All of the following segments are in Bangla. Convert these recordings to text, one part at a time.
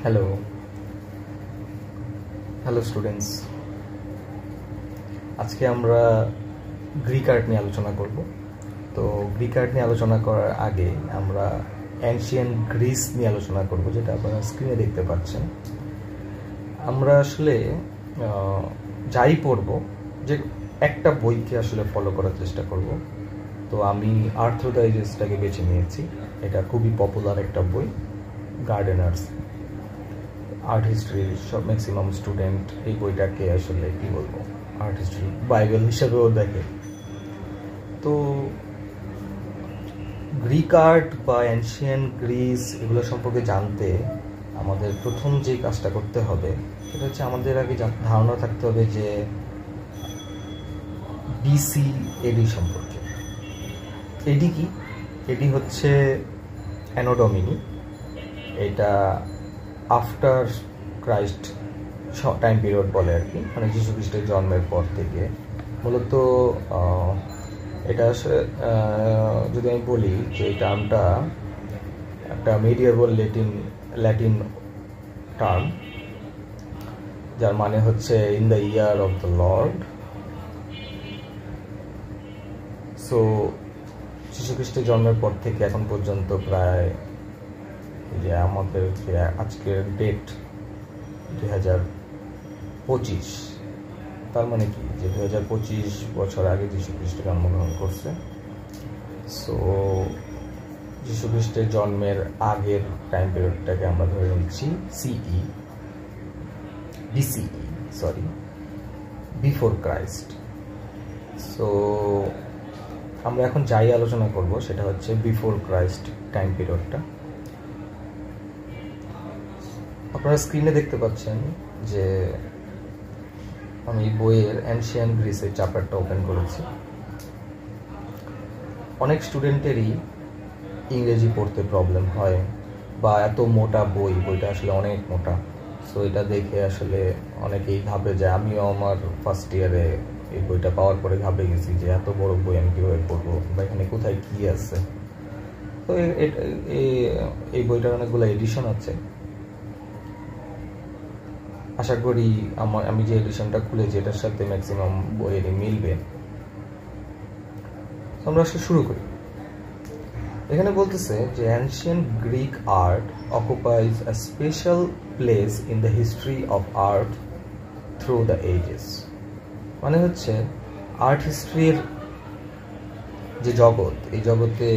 হ্যালো হ্যালো স্টুডেন্টস, আজকে আমরা গ্রিক আর্ট নিয়ে আলোচনা করব। তো গ্রিক আর্ট নিয়ে আলোচনা করার আগে আমরা অ্যানশিয়েন্ট গ্রিস নিয়ে আলোচনা করব, যেটা আপনারা স্ক্রিনে দেখতে পাচ্ছেন। আমরা আসলে যাই পড়ব, যে একটা বইকে আসলে ফলো করার চেষ্টা করব। তো আমি আর্থ্রো ডাইজেস্টটাকে বেছে নিয়েছি। এটা খুবই পপুলার একটা বই, গার্ডেনার্স আর্ট হিস্ট্রির সব ম্যাক্সিমাম স্টুডেন্ট এই বইটাকে আসলে কি বলবো, আর্ট হিস্ট্রি বাইবেল হিসেবেও দেখে। তো গ্রিক আর্ট বা অ্যানশিয়েন্ট গ্রিস এগুলো সম্পর্কে জানতে আমাদের প্রথম যে কাজটা করতে হবে সেটা হচ্ছে আমাদের আগে ধারণা থাকতে হবে যে বিসি এডি সম্পর্কে। এডি কি? এডি হচ্ছে অ্যানো ডমিনি। এটা আফটার ক্রাইস্ট টাইম পিরিয়ড বলে আর কি, মানে যীশু খ্রিস্টের জন্মের পর থেকে। মূলত এটা যদি আমি বলি যে এই টার্মটা একটা মিডিয়েভাল ল্যাটিন টার্ম, যার মানে হচ্ছে in the year of the Lord. So যীশু খ্রিস্টের জন্মের পর থেকে এখন পর্যন্ত প্রায় যে আমাদের যে আজকের ডেট 2025, তার মানে কি যে 2025 বছর আগে যীশু খ্রিস্ট জন্মগ্রহণ করছে। সো যীশু খ্রিস্টের জন্মের আগের টাইম পিরিয়ডটাকে আমরা ধরে নিচ্ছি বিফোর ক্রাইস্ট। সো আমরা এখন যাই আলোচনা করব সেটা হচ্ছে বিফোর ক্রাইস্ট টাইম পিরিয়ডটা। আপনারা স্ক্রিনে দেখতে পাচ্ছেন যে আমি বইয়ের অ্যানশিয়েন্ট গ্রিসের চ্যাপ্টারটা ওপেন করেছি। অনেক স্টুডেন্টেরই ইংরেজি পড়তে প্রবলেম হয়, বা এত মোটা বইটা আসলে অনেক মোটা। সো এটা দেখে আসলে অনেকেই ঘাবড়ে যায়। আমিও আমার ফার্স্ট ইয়ারে এই বইটা পাওয়ার পরে ঘাবড়ে গেছি যে এত বড় বই আমি কীভাবে পড়বো, বা এখানে কোথায় কী আছে। তো এই বইটার অনেকগুলো এডিশন আছে। আশা করি আমি যে এডিশনটা খুলেছি এটার সাথে ম্যাক্সিমাম বইয়েরই মিলবে। আমরা আসলে শুরু করি। এখানে বলতেছে যে ancient Greek art occupies a special place in the history of art through the ages. মানে হচ্ছে আর্ট হিস্ট্রির যে জগৎ, এই জগতে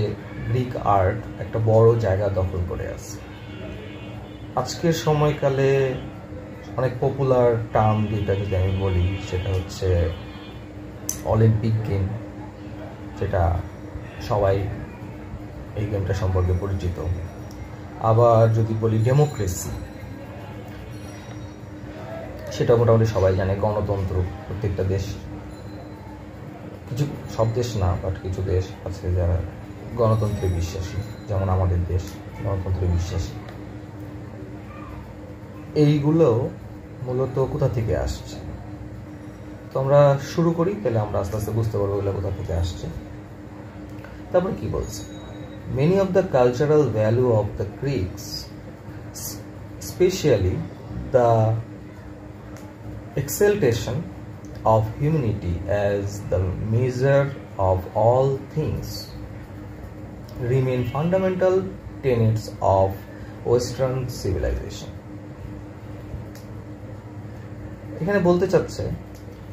গ্রিক আর্ট একটা বড় জায়গা দখল করে আছে। আজকের সময়কালে অনেক পপুলার টার্ম দুইটা যদি আমি বলি, সেটা হচ্ছে অলিম্পিক গেম, যেটা সবাই এই গেমটা সম্পর্কে পরিচিত। আবার যদি বলি ডেমোক্রেসি, সেটা মোটামুটি সবাই জানে। গণতন্ত্র, প্রত্যেকটা দেশ, সব দেশ না বাট কিছু দেশ আছে যারা গণতন্ত্রে বিশ্বাসী, যেমন আমাদের দেশ গণতন্ত্রে বিশ্বাসী। এইগুলো মূলত কোথা থেকে আসছে? তো আমরা শুরু করি, তাহলে আমরা আস্তে আস্তে বুঝতে পারবো এগুলো কোথা থেকে আসছে। তারপর কি বলছে, many of the cultural value of the Greeks, specially the exaltation of humanity as the measure of all things, remain fundamental tenets of Western civilization. এখানে বলতে চাচ্ছে,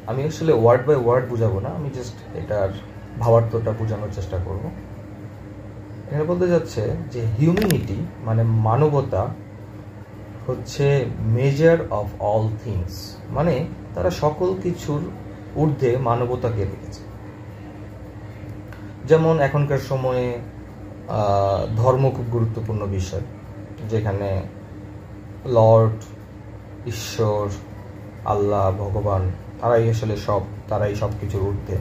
আমি আসলে ওয়ার্ড বাই ওয়ার্ড বুঝাবো না, আমি জাস্ট এটার ভাবার্থটা বোঝানোর চেষ্টা করব। এখানে বলতে যাচ্ছে যে হিউম্যানিটি মানে মানবতা হচ্ছে মেজার অফ অল থিংস, মানে তারা সকল কিছুর ঊর্ধ্বে মানবতাকে রেখেছে। যেমন এখনকার সময়ে ধর্ম খুব গুরুত্বপূর্ণ বিষয়, যেখানে লর্ড, ঈশ্বর, আল্লাহ, ভগবান তারাই সব কিছুর ঊর্ধ্বে।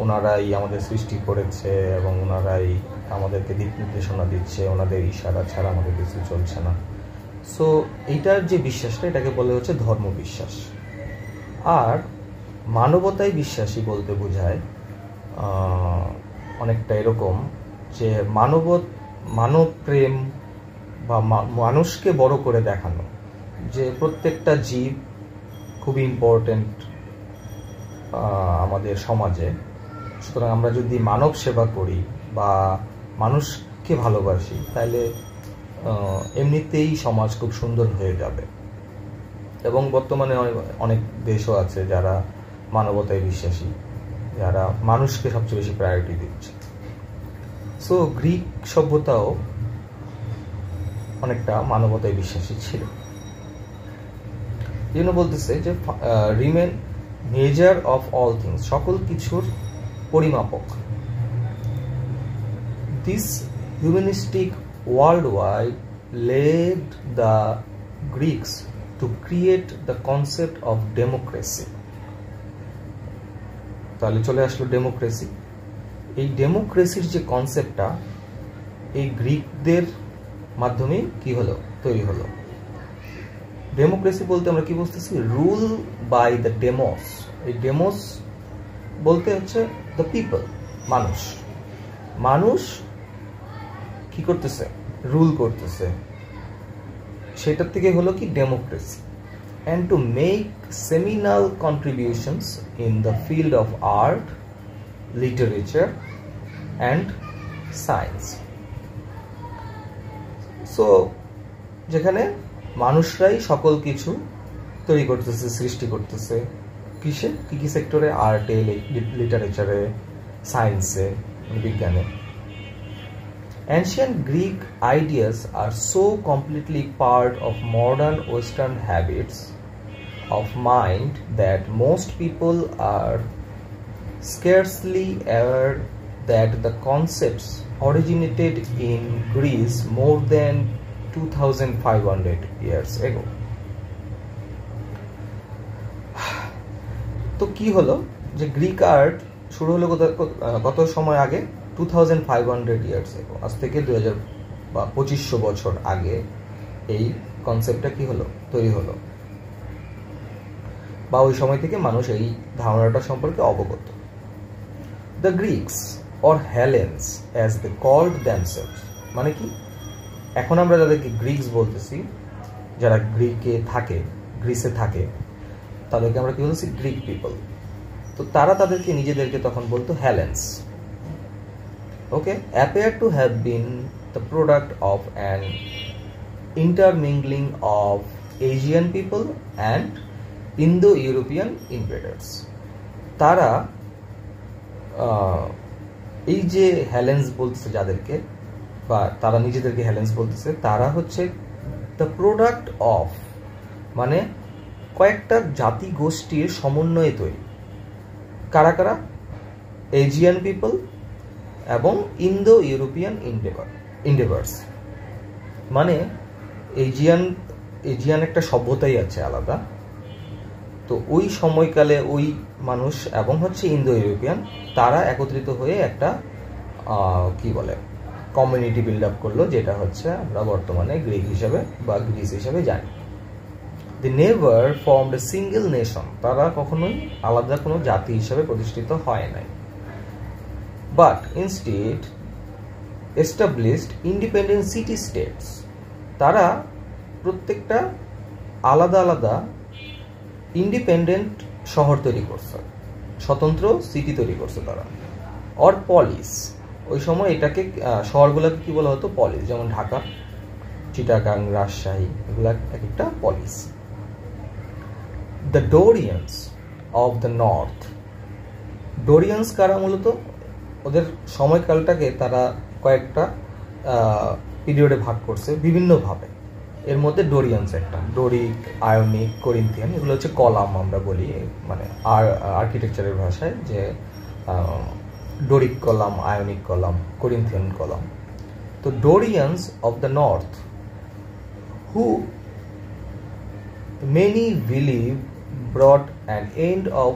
ওনারাই আমাদের সৃষ্টি করেছে এবং ওনারাই আমাদেরকে দিক নির্দেশনা দিচ্ছে, ওনাদের ইশারা ছাড়া আমাদের কিছু চলছে না। সো এইটার যে বিশ্বাসটা, এটাকে বলে হচ্ছে ধর্ম বিশ্বাস। আর মানবতায় বিশ্বাসী বলতে বোঝায় অনেকটা এরকম যে মানব প্রেম বা মানুষকে বড় করে দেখানো, যে প্রত্যেকটা জীব খুবই ইম্পর্টেন্ট আমাদের সমাজে। সুতরাং আমরা যদি মানব সেবা করি বা মানুষকে ভালোবাসি, তাহলে এমনিতেই সমাজ খুব সুন্দর হয়ে যাবে। এবং বর্তমানে অনেক দেশও আছে যারা মানবতায় বিশ্বাসী, যারা মানুষকে সবচেয়ে বেশি প্রায়োরিটি দিচ্ছে। সো গ্রিক সভ্যতাও অনেকটা মানবতায় বিশ্বাসী ছিল। এই জন্য বলতেছে যে remain measure of all things, সকল কিছুর পরিমাপক। This humanistic world wide led the Greeks to create the concept of democracy. তাহলে চলে আসলো ডেমোক্রেসি। এই ডেমোক্রেসির যে কনসেপ্টটা এই গ্রিকদের মাধ্যমে কি হলো, তৈরি হলো। ডেমোক্রেসি বলতে আমরা কি বুঝতেছি? Rule by the demos. এই ডেমোস বলতে হচ্ছে দ্য পিপল, মানুষ। মানুষ কি করতেছে? রুল করতেছে। সেটার থেকে হলো কি democracy. and to make seminal contributions in the field of art, literature and science. So যেখানে মানুষরাই সকল কিছু তৈরি করতেছে, সৃষ্টি করতেছে। কিসে? কি কি সেক্টরে? আর্টে, লিটারেচারে, সায়েন্সে, বিজ্ঞানে। Ancient Greek ideas are so completely part of modern Western habits of mind that most people are scarcely aware that the concepts originated in Greece more than 2500 years ago. তো কি হলো যে গ্রিক আর্ট শুরু হলো কত সময় আগে? 2500 ইয়ার্স এগো, আজ থেকে 2500 বছর আগে এই কনসেপ্টটা কি হলো, তৈরি হলো, বা ওই সময় থেকে মানুষ এই ধারণাটা সম্পর্কে অবগত। The Greeks or Hellenes as they called themselves, মানে কি? এখন আমরা যাদেরকে গ্রিকস বলতেছি, যারা গ্রিসে থাকে, তাদেরকে আমরা কি বলতেছি? Greek people. তো তারা তাদেরকে নিজেদেরকে তখন বলতো Helens. Okay, appear to have been the product of an intermingling of Asian people and Indo-European invaders. তারা এই যে হেলেন্স বলতেছে যাদেরকে, বা তারা নিজেদেরকে হেলেন্স বলতেছে, তারা হচ্ছে দ্য প্রোডাক্ট অফ, মানে কয়েকটা জাতি গোষ্ঠীর সমন্বয়ে তৈরি। কারা কারা? এজিয়ান পিপল এবং ইন্দো ইউরোপিয়ান ইন্ডেভার্স। মানে এজিয়ান একটা সভ্যতাই আছে আলাদা। তো ওই সময়কালে ওই মানুষ এবং হচ্ছে ইন্দো ইউরোপিয়ান, তারা একত্রিত হয়ে একটা কি বলে কমিউনিটি বিল্ড আপ করলো, যেটা হচ্ছে আমরা বর্তমানে গ্রিক হিসাবে বা গ্রিস হিসাবে জানি। They never formed a single nation, তারা কখনোই আলাদা কোনো জাতি হিসাবে প্রতিষ্ঠিত হয় নাই। But instead established independent city states. তারা প্রত্যেকটা আলাদা আলাদা ইন্ডিপেন্ডেন্ট শহর তৈরি করছে, স্বতন্ত্র সিটি তৈরি করছে তারা। অর পলিস, ওই সময় এটাকে শহরগুলোকে কি বলা হতো? পলিস। যেমন ঢাকা, চিটাগাং, রাজশাহী, এগুলা এক একটা পলিস। দ্য ডোরিয়ান্স অফ দ্য নর্থ, ডোরিয়ান্স কারা? মূলত ওদের সময়কালটাকে তারা কয়েকটা পিরিয়ডে ভাগ করছে বিভিন্নভাবে। এর মধ্যে ডোরিয়ান্স একটা, ডোরিক, আয়নিক, করিন্থিয়ান, এগুলো হচ্ছে কলাম আমরা বলি, মানে আর্কিটেকচারের ভাষায়, যে Doric column, Ionic column, Corinthian column. তো Dorians of the north, who many believe brought an end of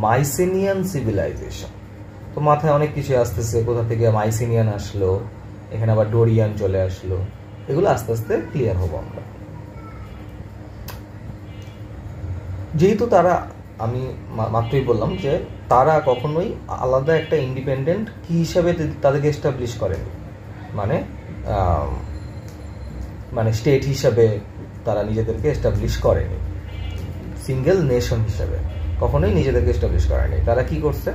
Mycenaean civilisation. তো মাথায় অনেক কিছু আসতেছে, কোথা থেকে মাইসিনিয়ান আসলো, এখানে আবার ডোরিয়ান চলে আসলো, এগুলো আস্তে আস্তে ক্লিয়ার হবো আমরা। যেহেতু তারা, আমি মাত্রই বললাম যে তারা কখনোই আলাদা একটা ইন্ডিপেন্ডেন্ট কি হিসাবে তাদেরকে এস্টাবলিশ করেনি, মানে মানে স্টেট হিসাবে তারা নিজেদেরকে এস্টাবলিশ করেনি, সিঙ্গেল নেশন হিসাবে কখনোই নিজেদেরকে এস্টাবলিশ করেনি। তারা কি করছে,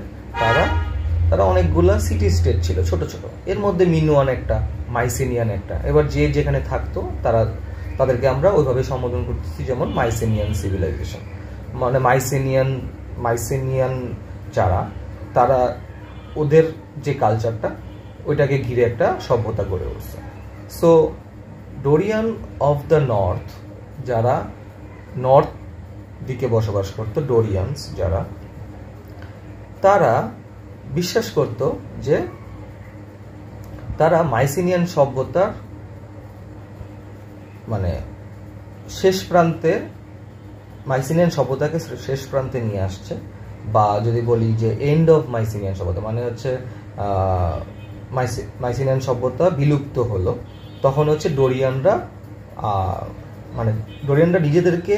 তারা অনেকগুলা সিটি স্টেট ছিল ছোট ছোট, এর মধ্যে মিনুয়ান একটা, মাইসেনিয়ান একটা। এবার যে যেখানে থাকতো তাদেরকে আমরা ওইভাবে সম্বোধন করতেছি, যেমন মাইসেনিয়ান সিভিলাইজেশন, মানে মাইসেনিয়ান যারা, তারা ওদের যে কালচারটা ওইটাকে ঘিরে একটা সভ্যতা গড়ে উঠছে। So Dorian of the north, যারা নর্থ দিকে বসবাস করতো, ডোরিয়ানস যারা, তারা বিশ্বাস করত যে তারা মাইসেনিয়ান সভ্যতার মানে শেষ প্রান্তে, মাইসেনিয়ান সভ্যতাকে শেষ প্রান্তে নিয়ে আসছে, বা যদি বলি যে এন্ড অফ মাইসেনিয়ান সভ্যতা, মানে হচ্ছে মাইসেনিয়ান সভ্যতা বিলুপ্ত হলো, তখন হচ্ছে ডোরিয়ানরা নিজেদেরকে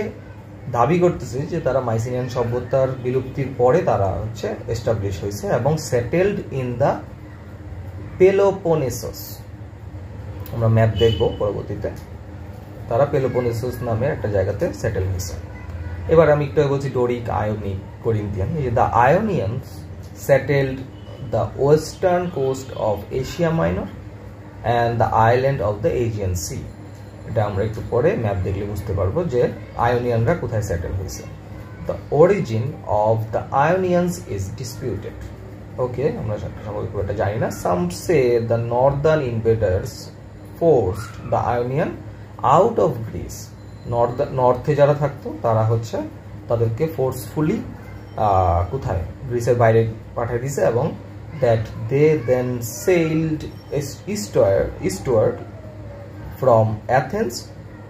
দাবি করতেছে যে তারা মাইসেনিয়ান সভ্যতার বিলুপ্তির পরে তারা হচ্ছে এস্টাবলিশ হয়েছে এবং সেটেলড ইন দ্য পেলোপোনেসোস। আমরা ম্যাপ দেখব পরবর্তীতে, তারা পেলোপোনেসোস নামে একটা জায়গাতে সেটেল হয়েছে। এবার আমি একটু বলছি ডোরিক, আয়োনিক, করিন্থিয়ান। এই যে the Ionians settled the western coast of Asia Minor and the island of the Aegean sea. এটা আমরা একটু পরে ম্যাপ দেখলে বুঝতে পারবো যে আয়োনিয়ানরা কোথায় সেটেল হয়েছে। The origin of the Ionians is disputed. Okay, আমরা সম্পর্কে এটা জানি না। Some say the northern invaders forced the Ionian out of Greece. নর্থে যারা থাকতো তারা হচ্ছে তাদেরকে ফোর্সফুলি কোথায়, গ্রিসের বাইরে পাঠিয়ে দিয়েছে, এবং that they then sailed eastward from Athens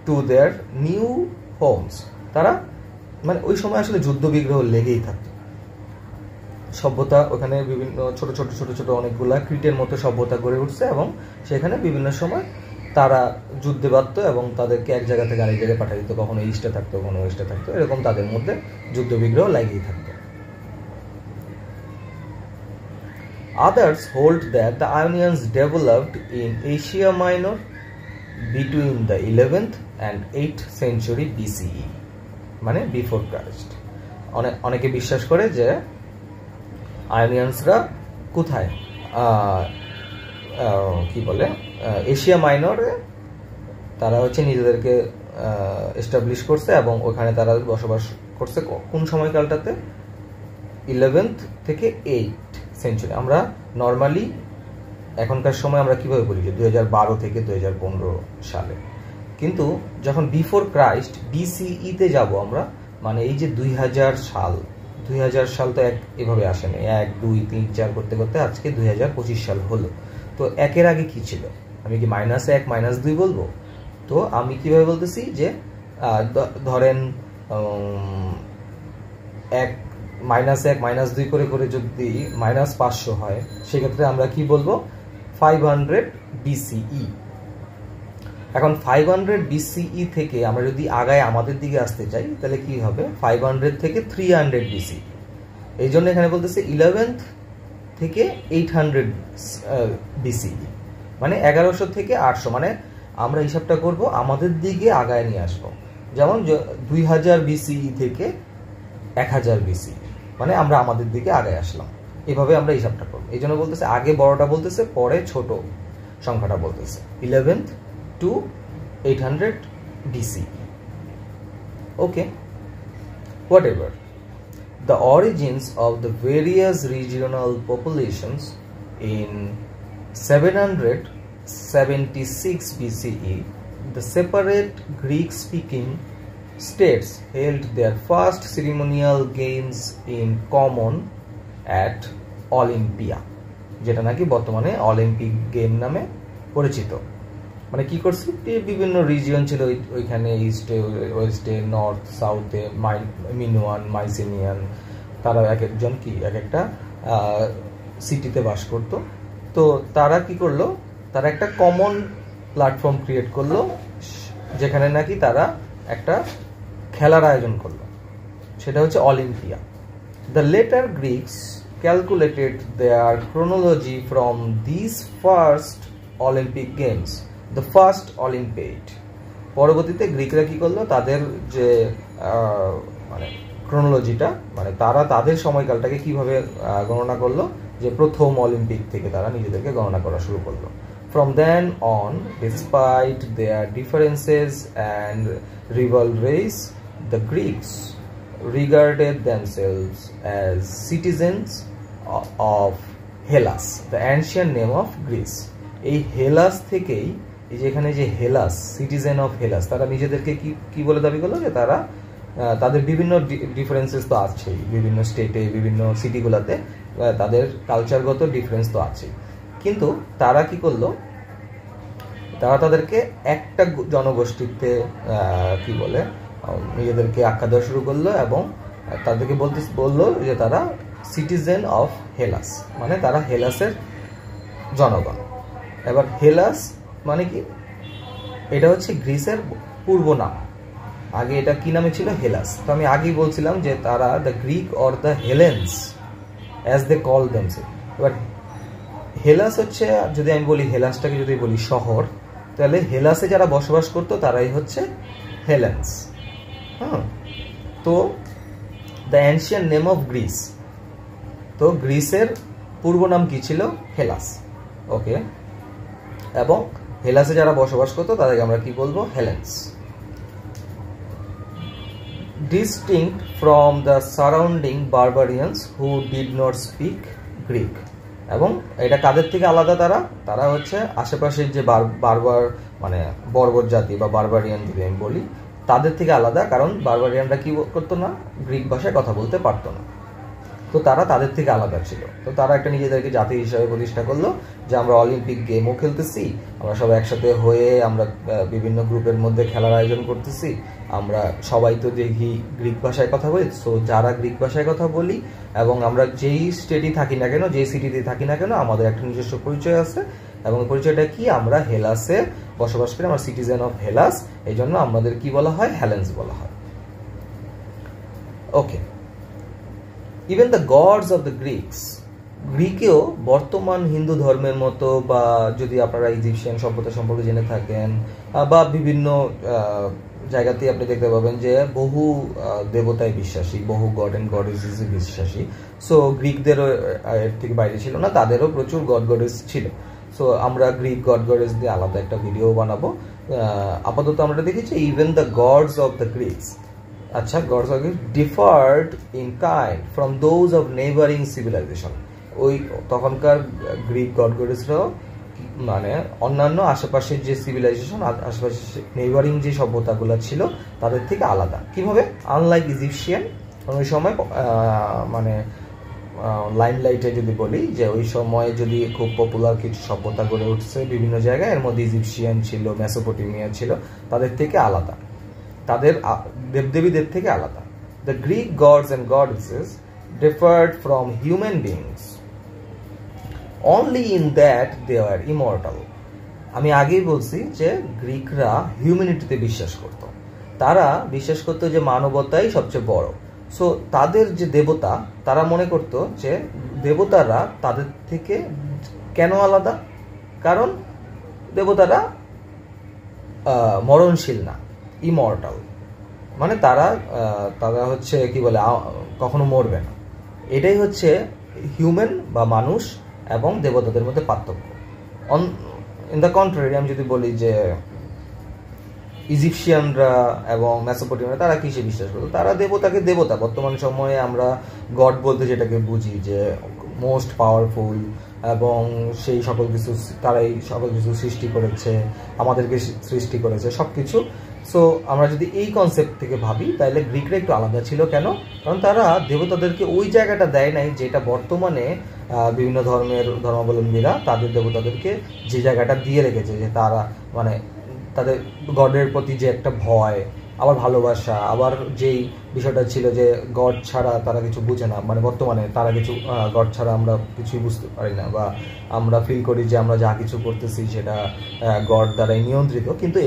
to their new homes. তারা মানে ওই সময় আসলে যুদ্ধ বিগ্রহ লেগেই থাকতো, সভ্যতা ওখানে বিভিন্ন ছোট ছোট ছোট ছোট অনেকগুলা ক্রিটের মতো সভ্যতা গড়ে উঠছে, এবং সেখানে বিভিন্ন সময় তারা যুদ্ধে বাধ্য এবং তাদেরকে এক জায়গা থেকে আরেক জায়গায় পাঠিয়ে দিত, কখনো ইস্টে থাকতো কখনো ওয়েস্টে থাকতো, এরকম তাদের মধ্যে যুদ্ধ বিগ্রহ লেগেই থাকতো। Others hold that the Ionians developed in Asia Minor between the 11th and 8th century BCE, মানে বিফোর ক্রাইস্ট। অনেকে বিশ্বাস করে যে আয়োনিয়ানসরা কোথায়, কি বলে, এশিয়া মাইনরে তারা হচ্ছে নিজেদেরকে এস্টাবলিশ করছে এবং ওখানে তারা বসবাস করছে কোন সময়কালটাতে, 11th থেকে 8th সেঞ্চুরি। আমরা নর্মালি এখনকার সময় আমরা কিভাবে বলি যে 2012 থেকে 2015 সালে, কিন্তু যখন বিফোর ক্রাইস্ট BCE-তে যাব আমরা, মানে এই যে 2000 সাল তো এভাবে আসেনি, 1 2 3 4 করতে করতে আজকে 2025 সাল হলো। তো একের আগে কি ছিল, আমি কি -1 -2 বলবো? তো আমি কিভাবে বলতেছি যে ধরেন 1 -2 করে করে যদি -500 হয়, সেক্ষেত্রে আমরা কি বলবো, 500 BCE। এখন 500 BCE থেকে আমরা যদি আগায় আমাদের দিকে আসতে চাই, তাহলে কি হবে, 500 থেকে 300 BCE। এই জন্য এখানে বলতেছে 11th থেকে 800 BCE, মানে 1100 থেকে 800, মানে আমরা হিসাবটা করব আমাদের দিকে আগায় নিয়ে আসবো। যেমন 2000 BCE থেকে 1000 BCE, মানে আমরা আমাদের দিকে আগায় আসলাম, এভাবে আমরা হিসাবটা করবো। এই জন্য বলতেছে আগে বড়টা বলতেছে, পরে ছোট সংখ্যাটা বলতেছে, 11th to 800 BCE. Okay, whatever. The origins of the various regional populations in 776 BCE, the separate Greek-speaking states held their first ceremonial games in common at Olympia, যেটা নাকি বর্তমানে অলিম্পিক গেম নামে পরিচিত। মানে কি করছে, বিভিন্ন রিজিয়ন ছিল ওইখানে, ইস্টে, ওয়েস্টে, নর্থ, সাউথে, মিনুয়ান, মাইসেনিয়ান, তারা এক একজন কি এক একটা সিটিতে বাস করতো। তো তারা কি করলো, তারা একটা কমন প্ল্যাটফর্ম ক্রিয়েট করলো, যেখানে নাকি তারা একটা খেলার আয়োজন করলো, সেটা হচ্ছে Olympia. The later Greeks calculated their chronology from this first Olympic games, the first Olympiad, পরবর্তীতে গ্রিকরা কি করলো, তাদের যে মানে ক্রোনোলজিটা, মানে তারা তাদের সময়কালটাকে কিভাবে গণনা করলো, যে প্রথম অলিম্পিক থেকে তারা নিজেদেরকে গণনা করা শুরু করলো। From then on, despite their differences and rivalries, the Greeks regarded themselves as citizens of Hellas, the ancient name of Greece. এই হেলাস থেকেই, এই যে এখানে যে হেলাস, সিটিজেন অফ হেলাস, তারা নিজেদেরকে কি বলে দাবি করলো, যে তারা তাদের বিভিন্ন ডিফারেন্সেস তো আছেই, বিভিন্ন স্টেটে বিভিন্ন সিটিগুলোতে তাদের কালচারগত ডিফারেন্স তো আছেই, কিন্তু তারা কি করলো, তারা তাদেরকে একটা জনগোষ্ঠীতে কি বলে নিজেদেরকে আখ্যা দেওয়া শুরু করলো, এবং তাদেরকে বললো যে তারা সিটিজেন অফ হেলাস, মানে তারা হেলাসের জনগণ। এবার হেলাস মানে কি, এটা হচ্ছে গ্রিসের পূর্ব নাম। আগে এটা কি নামে ছিল, হেলাস। তো আমি আগেই বলছিলাম যে তারা the Greek or the Hellenes as they call themselves. এবার হেলাস হচ্ছে, যদি আমি বলি হেলাসটাকে যদি বলি শহর, তাহলে হেলাসে যারা বসবাস করতো তারাই হচ্ছে হেলেন্স। হ্যাঁ, তো the ancient name of Greece, তো গ্রিসের পূর্ব নাম কি ছিল, হেলাস। ওকে, এবং হেলাসে যারা বসবাস করতো তাদেরকে আমরা কি বলবো, Helens. Distinct from the surrounding barbarians who did not speak Greek, এবং এটা কাদের থেকে আলাদা, তারা হচ্ছে আশেপাশের যে বারবার মানে বর্বর জাতি বা বারবারিয়ান যদি আমি বলি, তাদের থেকে আলাদা, কারণ বারবারিয়ানরা কি করতো না, গ্রিক ভাষায় কথা বলতে পারতো না, তো তারা তাদের থেকে আলাদা ছিল। তো তারা একটা নিজেদেরকে জাতি হিসাবে প্রতিষ্ঠা করলো, যে আমরা অলিম্পিক গেমও খেলতেছি, আমরা সবাই একসাথে হয়ে আমরা বিভিন্ন গ্রুপের মধ্যে খেলার আয়োজন করতেছি, আমরা সবাই তো দেখি গ্রিক ভাষায় কথা বলি। সো যারা গ্রিক ভাষায় কথা বলি, এবং আমরা যেই স্টেটই থাকি না কেন, যেই সিটিতে থাকি না কেন, আমাদের একটা নিজস্ব পরিচয় আছে, এবং পরিচয়টা কি, আমরা হেলাসে বসবাস করি, আমরা সিটিজেন অফ হেলাস, এই জন্য আমাদের কি বলা হয়, হেলেন্স বলা হয়। Okay, even the gods of the Greeks, গ্রিকেও বর্তমান হিন্দু ধর্মের মতো, বা যদি আপনারা ইজিপশিয়ান সভ্যতা সম্পর্কে জেনে থাকেন, বা বিভিন্ন জায়গাতে আপনি দেখতে পাবেন যে বহু দেবতায় বিশ্বাসী, বহু গড অ্যান্ড গডেসে বিশ্বাসী। সো গ্রিকদেরও এর থেকে বাইরে ছিল না, তাদেরও প্রচুর গড গডেস ছিল। সো আমরা গ্রিক গড গডেস দিয়ে আলাদা একটা ভিডিও বানাবো। আপাতত আমরা দেখেছি even the gods of the Greeks, আচ্ছা, gods of Greek differed in kind from those of neighbouring civilization. ওই তখনকার গ্রিক গড গডেসরাও মানে অন্যান্য আশেপাশের যে সিভিলাইজেশন, আশেপাশে নেইবারিং যে সভ্যতাগুলো ছিল তাদের থেকে আলাদা। কিভাবে? আনলাইক ইজিপশিয়ান, ওই সময় মানে লাইমলাইটে যদি বলি যে ওই সময় যদি খুব পপুলার কিছু সভ্যতা গড়ে উঠছে বিভিন্ন জায়গায়, এর মধ্যে ইজিপশিয়ান ছিল, মেসোপটেমিয়া ছিল, তাদের থেকে আলাদা, তাদের দেবদেবীদের থেকে আলাদা। The Greek gods and goddesses differed from human beings only in that they are immortal. আমি আগেই বলছি যে গ্রিকরা হিউম্যানিটিতে বিশ্বাস করত, তারা বিশ্বাস করতো যে মানবতাই সবচেয়ে বড়। সো তাদের যে দেবতা, তারা মনে করত যে দেবতারা তাদের থেকে কেন আলাদা, কারণ দেবতারা মরণশীল না, ইমর্টাল, মানে তারা হচ্ছে কি বলে কখনো মরবে না। এটাই হচ্ছে হিউম্যান বা মানুষ এবং দেবতাদের মধ্যে পার্থক্য। ইন দ্য কন্ট্রারি, আমি যদি বলি যে ইজিপশিয়ানরা এবং মেসোপটেমিয়ানরা তারা কিসে বিশ্বাস করতো, তারা দেবতাকে দেবতা, বর্তমান সময়ে আমরা গড বলতে যেটাকে বুঝি যে মোস্ট পাওয়ারফুল, এবং সেই সকল কিছু, তারাই সকল কিছু সৃষ্টি করেছে, আমাদেরকে সৃষ্টি করেছে সব কিছু। সো আমরা যদি এই কনসেপ্ট থেকে ভাবি, তাহলে গ্রিকরা একটু আলাদা ছিল। কেন? কারণ তারা দেবতাদেরকে ওই জায়গাটা দেয় নাই যেটা বর্তমানে বিভিন্ন ধর্মাবলম্বীরা তাদের দেবতাদেরকে যে জায়গাটা দিয়ে রেখেছে, যে তারা মানে তাদের গডের প্রতি যে একটা ভয়, আবার ভালোবাসা, আবার যেই বিষয়টা ছিল যে গড ছাড়া তারা কিছু বুঝে না, মানে বর্তমানে তারা কিছু গড ছাড়া আমরা কিছুই বুঝতে পারি না, বা আমরা ফিল করি যে আমরা যা কিছু করতেছি সেটা গড দ্বারাই নিয়ন্ত্রিত। কিন্তু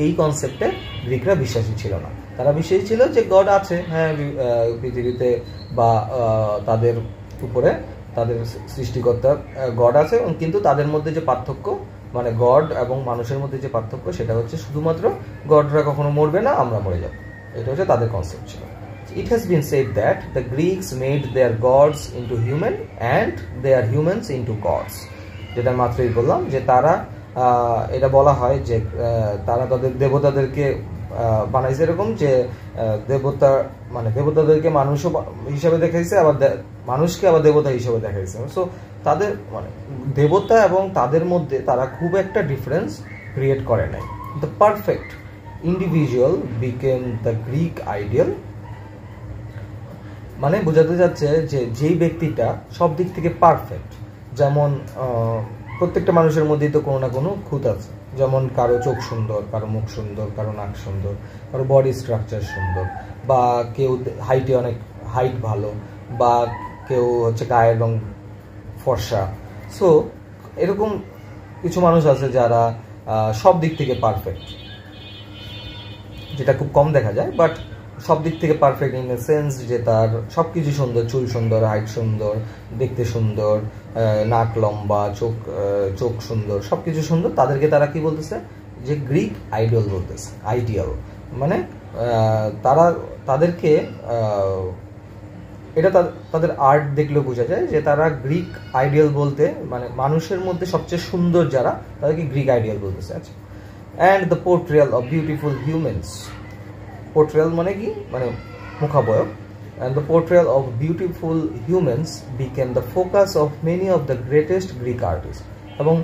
এই কনসেপ্টে গ্রিকরা বিশ্বাসী ছিল না। তারা বিশ্বাসী ছিল যে গড আছে, হ্যাঁ, পৃথিবীতে বা তাদের উপরে তাদের সৃষ্টিকর্তা গড আছে, কিন্তু তাদের মধ্যে যে পার্থক্য মানে গড এবং মানুষের মধ্যে যে পার্থক্য সেটা হচ্ছে শুধুমাত্র গডরা কখনো মরবে না, আমরা মরে যাব, এটা হচ্ছে তাদের কনসেপ্ট ছিল। It has been said that the Greeks made their gods into human and their humans into gods, যেটা মাত্রই বললাম যে তারা এটা বলা হয় যে তারা তাদের দেবতাদেরকে বানাইছে এরকম যে দেবতা মানে দেবতাদেরকে মানুষ হিসাবে দেখাইছে, আবার মানুষকে আবার দেবতা হিসাবে দেখাইছে। সো তাদের মানে দেবতা এবং তাদের মধ্যে তারা খুব একটা ডিফারেন্স ক্রিয়েট করে নাই। The perfect individual became the Greek ideal, মানে বোঝাতে যাচ্ছে যে যেই ব্যক্তিটা সব দিক থেকে পারফেক্ট, যেমন প্রত্যেকটা মানুষের মধ্যেই তো কোনো না কোনো খুঁত আছে, যেমন কারো চোখ সুন্দর, কারো মুখ সুন্দর, কারো নাক সুন্দর, কারো বডি স্ট্রাকচার সুন্দর, বা কেউ হাইটে অনেক হাইট ভালো, বা কেউ হচ্ছে গায়ের রং ফর্সা। সো এরকম কিছু মানুষ আছে যারা সব দিক থেকে পারফেক্ট, যেটা খুব কম দেখা যায়, বাট সব দিক থেকে পারফেক্ট ইন দ্য সেন্স যে তার সব কিছু সুন্দর, চুল সুন্দর, হাইট সুন্দর, দেখতে সুন্দর, নাক লম্বা, চোখ সুন্দর, সব কিছু সুন্দর, তাদেরকে তারা কি বলতেছে যে গ্রিক আইডিয়াল বলতেছে। আইডিয়াল মানে তাদেরকে এটা তাদের আর্ট দেখলেও বোঝা যায় যে তারা গ্রিক আইডিয়াল বলতে মানে মানুষের মধ্যে সবচেয়ে সুন্দর যারা তাদেরকে গ্রিক আইডিয়াল বলতেছে। আচ্ছা, and the portrayal of beautiful humans, portrayal মানে কি মানে মুখাবয়ব, and the portrayal of beautiful humans became the focus of many of the greatest Greek artists, এবং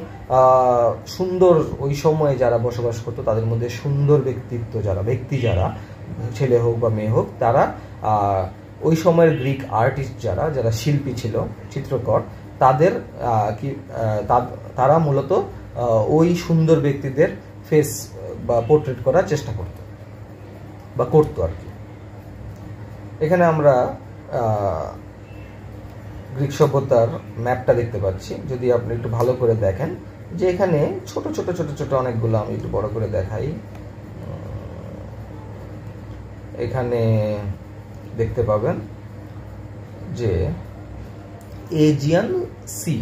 সুন্দর ওই সময়ে যারা বসবাস করতো তাদের মধ্যে সুন্দর ব্যক্তিত্ব ব্যক্তি যারা ছেলে হোক বা মেয়ে হোক, তারা ওই সময়ের গ্রিক আর্টিস্ট যারা শিল্পী ছিল, চিত্রকর, তাদের তারা মূলত ওই সুন্দর ব্যক্তিদের ফেস বা পোর্ট্রেট করার চেষ্টা করতো বা করতো আর কি। এখানে আমরা গ্রিক সভ্যতার ম্যাপটা দেখতে পাচ্ছি, যদি আপনি একটু ভালো করে দেখেন যে এখানে ছোট ছোট ছোট ছোট অনেকগুলো, আমি একটু বড় করে দেখাই, এখানে দেখতে পাবেন যে এজিয়ান সি,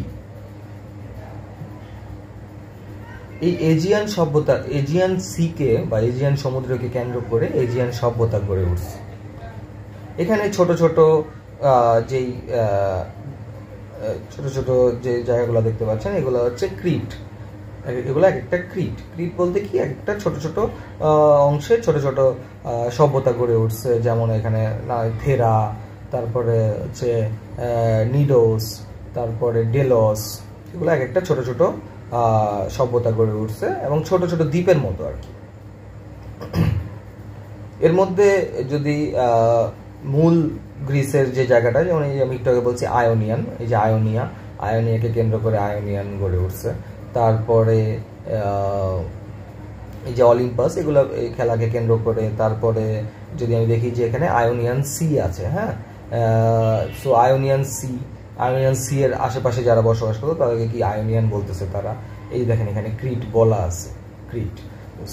এই এজিয়ান সভ্যতা, এজিয়ান সিকে বা এজিয়ান সমুদ্রকে কেন্দ্র করে এজিয়ান সভ্যতা গড়ে উঠছে। এখানে ছোট ছোট যেই ছোট ছোট যে জায়গাগুলো দেখতে পাচ্ছেন এগুলো হচ্ছে ক্রিট, এগুলো এক একটা ক্রিট। ক্রিট বলতে কি একটা ছোট ছোট অংশে ছোট ছোট সভ্যতা গড়ে উঠছে, যেমন এখানে থেরা, তারপরে হচ্ছে নিডোস, তারপরে ডেলস, এগুলো এক একটা ছোট ছোট সভ্যতা গড়ে উঠছে এবং ছোট ছোট দ্বীপের মতো আর কি। এর মধ্যে যদি মূল গ্রিসের যে জায়গাটা, যেমন এই আমি একটু আগে বলছি আয়োনিয়ান, এই যে আয়োনিয়াকে কেন্দ্র করে আয়োনিয়ান গড়ে উঠছে। তারপরে এই যে অলিম্পাস, এগুলো এই খেলাকে কেন্দ্র করে। তারপরে যদি আমি দেখি যে এখানে আয়োনিয়ান সি আছে, হ্যাঁ, সো আয়োনিয়ান সি এর আশেপাশে যারা বসবাস করতো তাদেরকে কি আয়োনিয়ান বলতেছে তারা। এই দেখেন এখানে ক্রিট বলা আছে, ক্রিট।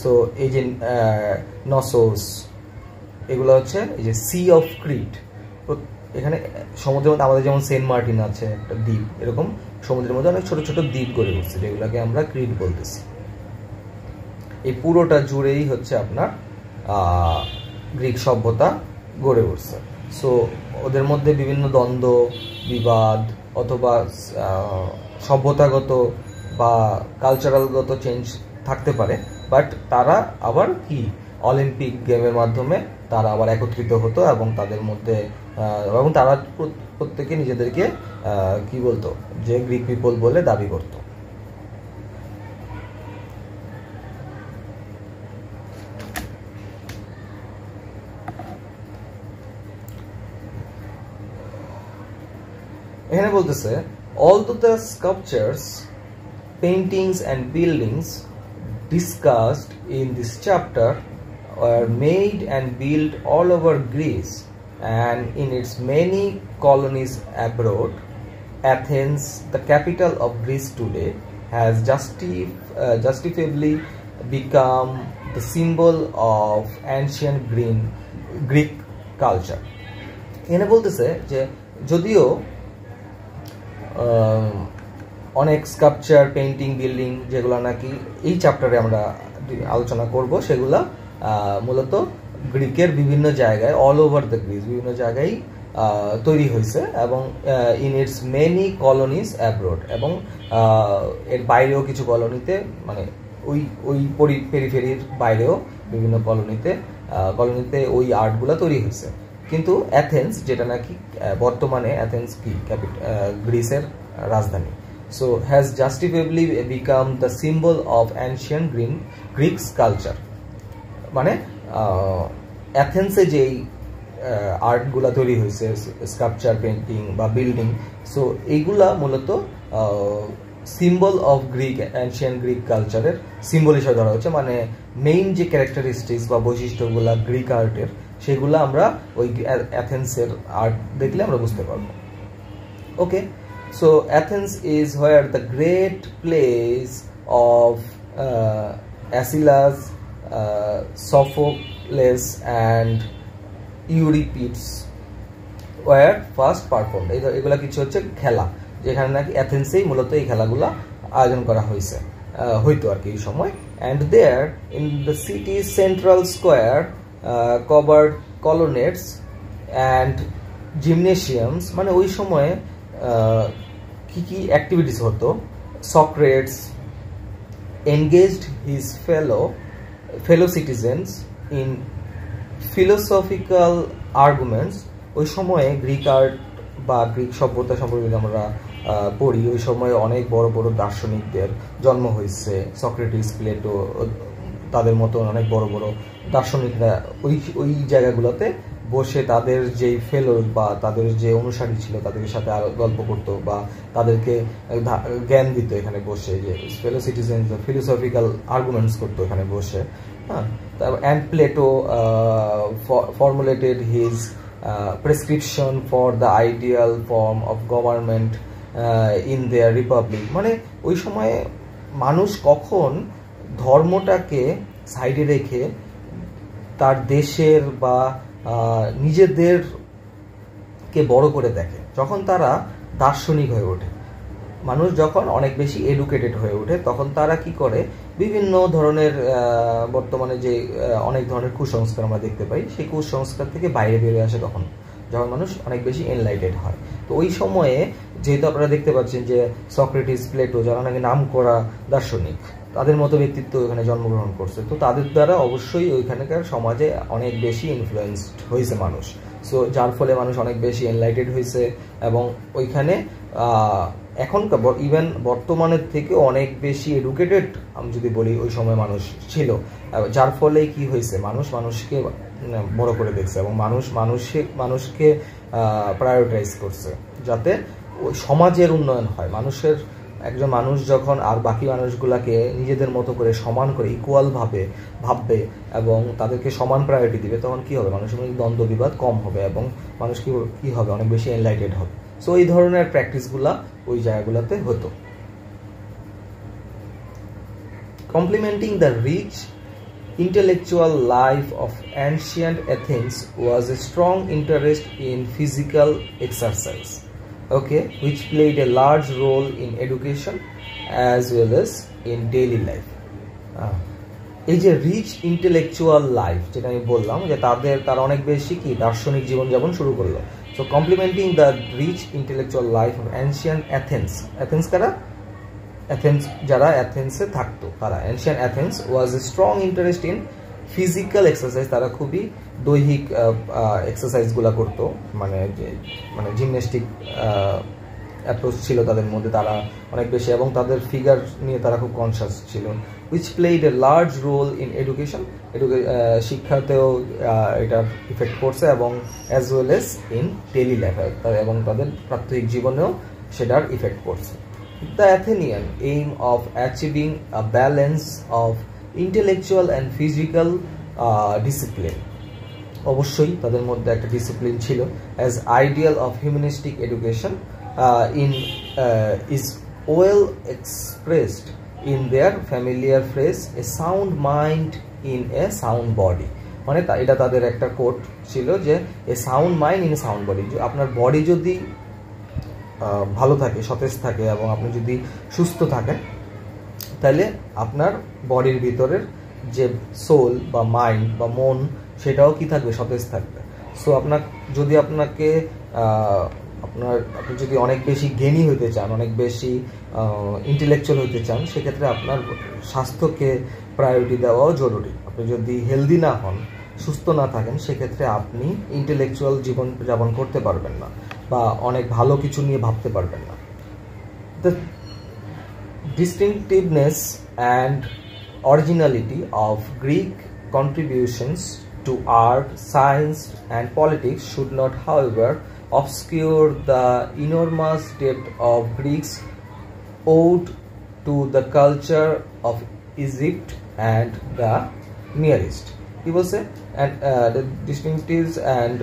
সো এই যে নসোস, এগুলো হচ্ছে এই যে সি অফ ক্রিট। এখানে সমুদ্রের মধ্যে আমাদের যেমন সেন্ট মার্টিন আছে একটা দ্বীপ, এরকম সমুদ্রের মধ্যে অনেক ছোট ছোট দ্বীপ গড়ে উঠছে যেগুলোকে আমরা ক্রিট বলতেছি। এই পুরোটা জুড়েই হচ্ছে আপনার গ্রিক সভ্যতা গড়ে উঠছে। সো ওদের মধ্যে বিভিন্ন দ্বন্দ্ব, বিবাদ অথবা সভ্যতাগত বা কালচারালগত চেঞ্জ থাকতে পারে, বাট তারা আবার কি অলিম্পিক গেমের মাধ্যমে তারা আবার একত্রিত হতো এবং তাদের মধ্যে এবং তারা প্রত্যেকে নিজেদেরকে কি বলতো যে গ্রিক পিপল বলে দাবি করত। এখানে বলতেছে although the sculptures, paintings and buildings discussed in this chapter were made and built all over Greece and in its many colonies abroad, Athens, the capital of Greece today, has justifiably become the symbol of ancient Greek culture. এখানে বলতেছে যে যদিও অনেক স্কাল্পচার, পেইন্টিং, বিল্ডিং যেগুলো নাকি এই চ্যাপ্টারে আমরা আলোচনা করব, সেগুলো মূলত গ্রিকের বিভিন্ন জায়গায়, অল ওভার দ্য গ্রিস, বিভিন্ন জায়গায় তৈরি হয়েছে এবং in it's many colonies abroad, এবং এর বাইরেও কিছু কলোনিতে, মানে ওই পেরিফেরির বাইরেও বিভিন্ন কলোনিতে ওই আর্টগুলো তৈরি হয়েছে। কিন্তু অ্যাথেন্স, যেটা নাকি বর্তমানে অ্যাথেন্স কি গ্রিসের রাজধানী, so has justifiably become the symbol of ancient Greeks culture. মানে অ্যাথেন্সে যেই আর্টগুলা তৈরি হয়েছে, স্কাল্পচার, পেইন্টিং বা বিল্ডিং, সো এইগুলা মূলত সিম্বল অফ অ্যানশিয়েন্ট গ্রিক কালচারের সিম্বল হিসেবে ধরা হচ্ছে। মানে মেইন যে ক্যারেক্টারিস্টিক্স বা বৈশিষ্ট্যগুলা গ্রিক আর্টের, সেগুলো আমরা ওই অ্যাথেন্সের আর্ট দেখলে আমরা বুঝতে পারবো। Okay, so Athens is where the great plays of Aeschylus, Sophocles and Euripides were first performed. এগুলা কিছু হচ্ছে খেলা, যেখানে নাকি অ্যাথেন্সেই মূলত এই খেলাগুলো আয়োজন করা হইতো আর কি এই সময়। And there in the city central square covered colonnades and gymnasiums. মানে ওই সময়ে কি কি অ্যাক্টিভিটিস হতো? Socrates engaged his fellow citizens in philosophical arguments. ওই সময়ে গ্রিক আর্ট বা গ্রিক সভ্যতা সম্পর্কে আমরা পড়ি, ওই সময় অনেক বড় বড় দার্শনিকদের জন্ম হয়েছে। সক্রেটিস, প্লেটো, তাদের মতো অনেক বড় বড় দার্শনিকরা ওই জায়গাগুলোতে বসে তাদের যেই ফেলো বা তাদের যে অনুসারী ছিল তাদের সাথে গল্প করতো বা তাদেরকে জ্ঞান দিত এখানে বসে, যে ফেলো সিটিজেন ফিলোসফিক্যাল আর্গুমেন্টস করতো এখানে বসে। হ্যাঁ, and Plato formulated his prescription for the ideal form of government in their republic। মানে ওই সময়ে মানুষ কখন ধর্মটাকে সাইডে রেখে তার দেশের বা নিজেদেরকে বড় করে দেখে, যখন তারা দার্শনিক হয়ে ওঠে। মানুষ যখন অনেক বেশি এডুকেটেড হয়ে ওঠে, তখন তারা কি করে, বিভিন্ন ধরনের বর্তমানে যে অনেক ধরনের কুসংস্কার আমরা দেখতে পাই, সেই কুসংস্কার থেকে বাইরে বেরিয়ে আসে তখন, যখন মানুষ অনেক বেশি এনলাইটেড হয়। তো ওই সময়ে যেহেতু আপনারা দেখতে পাচ্ছেন যে সক্রেটিস, প্লেটো, যারা নাকি নাম করা দার্শনিক, তাদের মতো ব্যক্তিত্ব ওখানে জন্মগ্রহণ করছে, তো তাদের দ্বারা অবশ্যই ওইখানকার সমাজে অনেক বেশি ইনফ্লুয়েন্সড হয়েছে মানুষ। সো যার ফলে মানুষ অনেক বেশি এনলাইটেড হয়েছে এবং ওইখানে এখনকার ইভেন বর্তমানের থেকে অনেক বেশি এডুকেটেড আমি যদি বলি ওই সময় মানুষ ছিল, যার ফলে কি হয়েছে, মানুষকে বড় করে দেখছে এবং মানুষকে প্রায়োরিটাইজ করছে, যাতে ওই সমাজের উন্নয়ন হয়। একজন মানুষ যখন আর বাকি মানুষগুলাকে নিজেদের মতো করে সমান করে ইকুয়াল ভাববে এবং তাদেরকে সমান প্রায়োরিটি দিবে, তখন কি হবে, মানুষের মধ্যে দ্বন্দ্ব বিবাদ কম হবে এবং মানুষ কি হবে, অনেক বেশি এনলাইটেড হবে। সো এই ধরনের প্র্যাকটিসগুলা ওই জায়গাগুলোতে হতো। Complementing the rich intellectual life of ancient Athens was a strong interest in physical exercise, okay, which played a large role in education as well as in daily life. এই যে রিচ ইন্টেলেকচুয়াল লাইফ, যেটা আমি বললাম যে তারা অনেক বেশি কি দার্শনিক জীবনযাপন শুরু করলো। So complementing the rich intellectual life of ancient Athens কারা, অ্যাথেন্স যারা অ্যাথেন্সে থাকতো তারা, ancient Athens was a strong interest in physical exercise. তারা খুবই দৈহিক এক্সারসাইজগুলো করতো, মানে জিমন্যাস্টিক অ্যাপ্রোচ ছিল তাদের মধ্যে, তারা অনেক বেশি, এবং তাদের ফিগার নিয়ে তারা খুব কনসাস ছিল। Which played a large role in education, শিক্ষাতেও এটার ইফেক্ট পড়ছে এবং as well as in daily life, এবং তাদের প্রাত্যহিক জীবনেও সেটার ইফেক্ট পড়ছে। The Athenian aim of achieving a balance of intellectual and physical discipline, অবশ্যই তাদের মধ্যে একটা ডিসিপ্লিন ছিল, as ideal of humanistic education is well expressed in their familiar phrase a sound mind in a sound body। মানে এটা তাদের একটা কোট ছিল যে a sound mind in a sound body, আপনার বডি যদি ভালো থাকে, সতেজ থাকে এবং আপনি যদি সুস্থ থাকেন তাহলে আপনার বডির ভিতরের যে সোল বা মাইন্ড বা মন সেটাও কি থাকবে, সতেজ থাকবে। সো আপনি যদি অনেক বেশি জ্ঞানী হতে চান, অনেক বেশি ইন্টেলেকচুয়াল হতে চান, সেক্ষেত্রে আপনার স্বাস্থ্যকে প্রায়োরিটি দেওয়াও জরুরি। আপনি যদি হেলদি না হন, সুস্থ না থাকেন, সেক্ষেত্রে আপনি ইন্টেলেকচুয়াল জীবনযাপন করতে পারবেন না বা অনেক ভালো কিছু নিয়ে ভাবতে পারবেন না। The distinctiveness and originality of Greek contributions to art, science, and politics should not, however, obscure the enormous depth of Greeks owed to the culture of Egypt and the Near East. He will say, and the distinctives and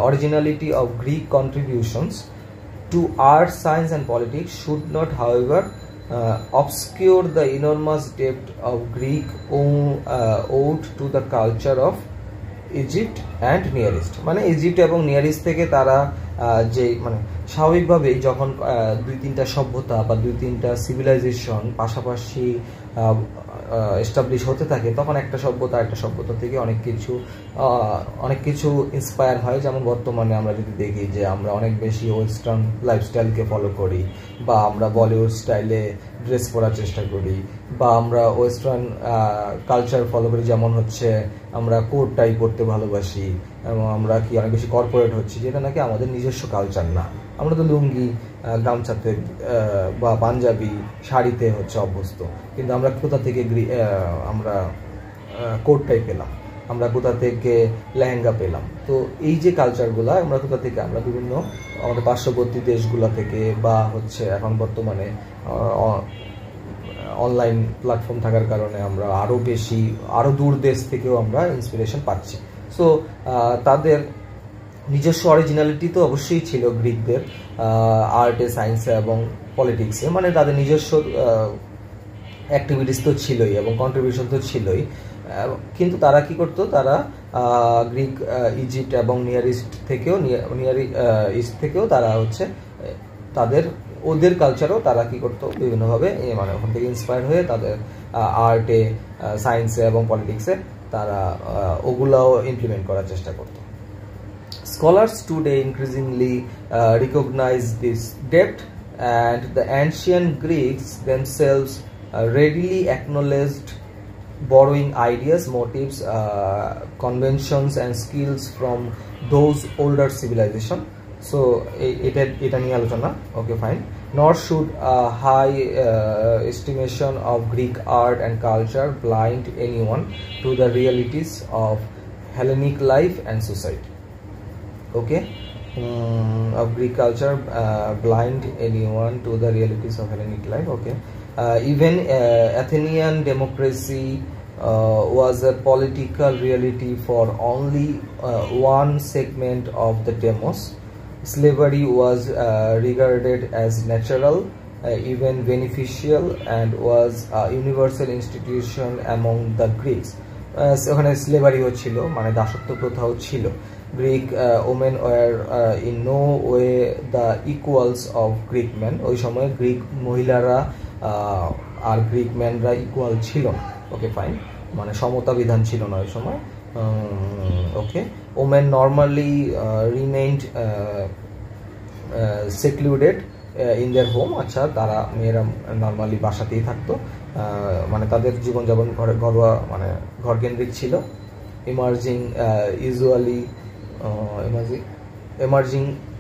originality of Greek contributions to art, science, and politics should not, however, obscure the enormous depth of Greek owed to the culture of Egypt and near east. মানে ইজিপ্ট এবং নিয়ার ইস্ট থেকে তারা যে মানে স্বাভাবিকভাবেই যখন দুই তিনটা সভ্যতা বা দুই তিনটা সিভিলাইজেশন পাশাপাশি এস্টাবলিশ হতে থাকে, তখন একটা সভ্যতা থেকে অনেক কিছু ইন্সপায়ার হয়। যেমন বর্তমানে আমরা যদি দেখি যে আমরা অনেক বেশি ওয়েস্টার্ন লাইফস্টাইলকে ফলো করি, বা আমরা বলিউড স্টাইলে ড্রেস পরার চেষ্টা করি, বা আমরা ওয়েস্টার্ন কালচার ফলো করি, যেমন হচ্ছে আমরা কোট টাই পরতে ভালোবাসি, এবং আমরা কি অনেক বেশি কর্পোরেট হচ্ছি, যেটা নাকি আমাদের নিজস্ব কালচার না। আমরা তো লুঙ্গি, গামছাতে বা পাঞ্জাবি, শাড়িতে হচ্ছে অভ্যস্ত, কিন্তু আমরা কোথা থেকে আমরা কোট টাই পেলাম, আমরা কোথা থেকে লেহেঙ্গা পেলাম? তো এই যে কালচারগুলো আমরা কোথা থেকে, আমরা বিভিন্ন আমাদের পার্শ্ববর্তী দেশগুলো থেকে, বা হচ্ছে এখন বর্তমানে অনলাইন প্ল্যাটফর্ম থাকার কারণে আমরা আরও দূর দেশ থেকেও আমরা ইন্সপিরেশন পাচ্ছি। সো তাদের নিজস্ব অরিজিনালিটি তো অবশ্যই ছিল গ্রিকদের আর্টে, সায়েন্সে এবং পলিটিক্সে, মানে তাদের নিজস্ব অ্যাক্টিভিটিস তো ছিলই এবং কন্ট্রিবিউশন তো ছিলই। কিন্তু তারা কি করতো, তারা গ্রিক, ইজিপ্ট এবং নিয়ার ইস্ট থেকেও তারা হচ্ছে ওদের কালচারও তারা কি করতো, বিভিন্নভাবে মানে ওখান থেকে ইন্সপায়ার হয়ে তাদের আর্টে, সায়েন্সে এবং পলিটিক্সে তারা ওগুলাও ইমপ্লিমেন্ট করার চেষ্টা করতো। Scholars today increasingly recognize this depth, and the ancient Greeks themselves readily acknowledged borrowing ideas, motives, conventions and skills from those older civilization. So এটা নিয়ে আলোচনা, okay fine. Nor should a high estimation of Greek art and culture blind anyone to the realities of Hellenic life and society. Okay, of Greek culture blind anyone to the realities of Hellenic life. Okay, even Athenian democracy was a political reality for only one segment of the demos. Slavery was regarded as natural, even beneficial, and was a universal institution among the Greeks. ওখানে স্লেভারি হচ্ছিল, মানে দাসত্ব প্রথাও ছিল। Greek women were in no way the equals of Greek men. ওই সময় গ্রিক মহিলারা আর গ্রিক ম্যানরা ইকুয়াল ছিল না। ওকে ফাইন, মানে সমতা বিধান ছিল না ওই সময়। ওকে, women normally remained secluded in their home. আচ্ছা, তারা মেয়েরা নর্মালি বাসাতেই থাকতো, মানে তাদের জীবনযাপন ঘরোয়া, মানে ঘরকেন্দ্রিক ছিল। emerging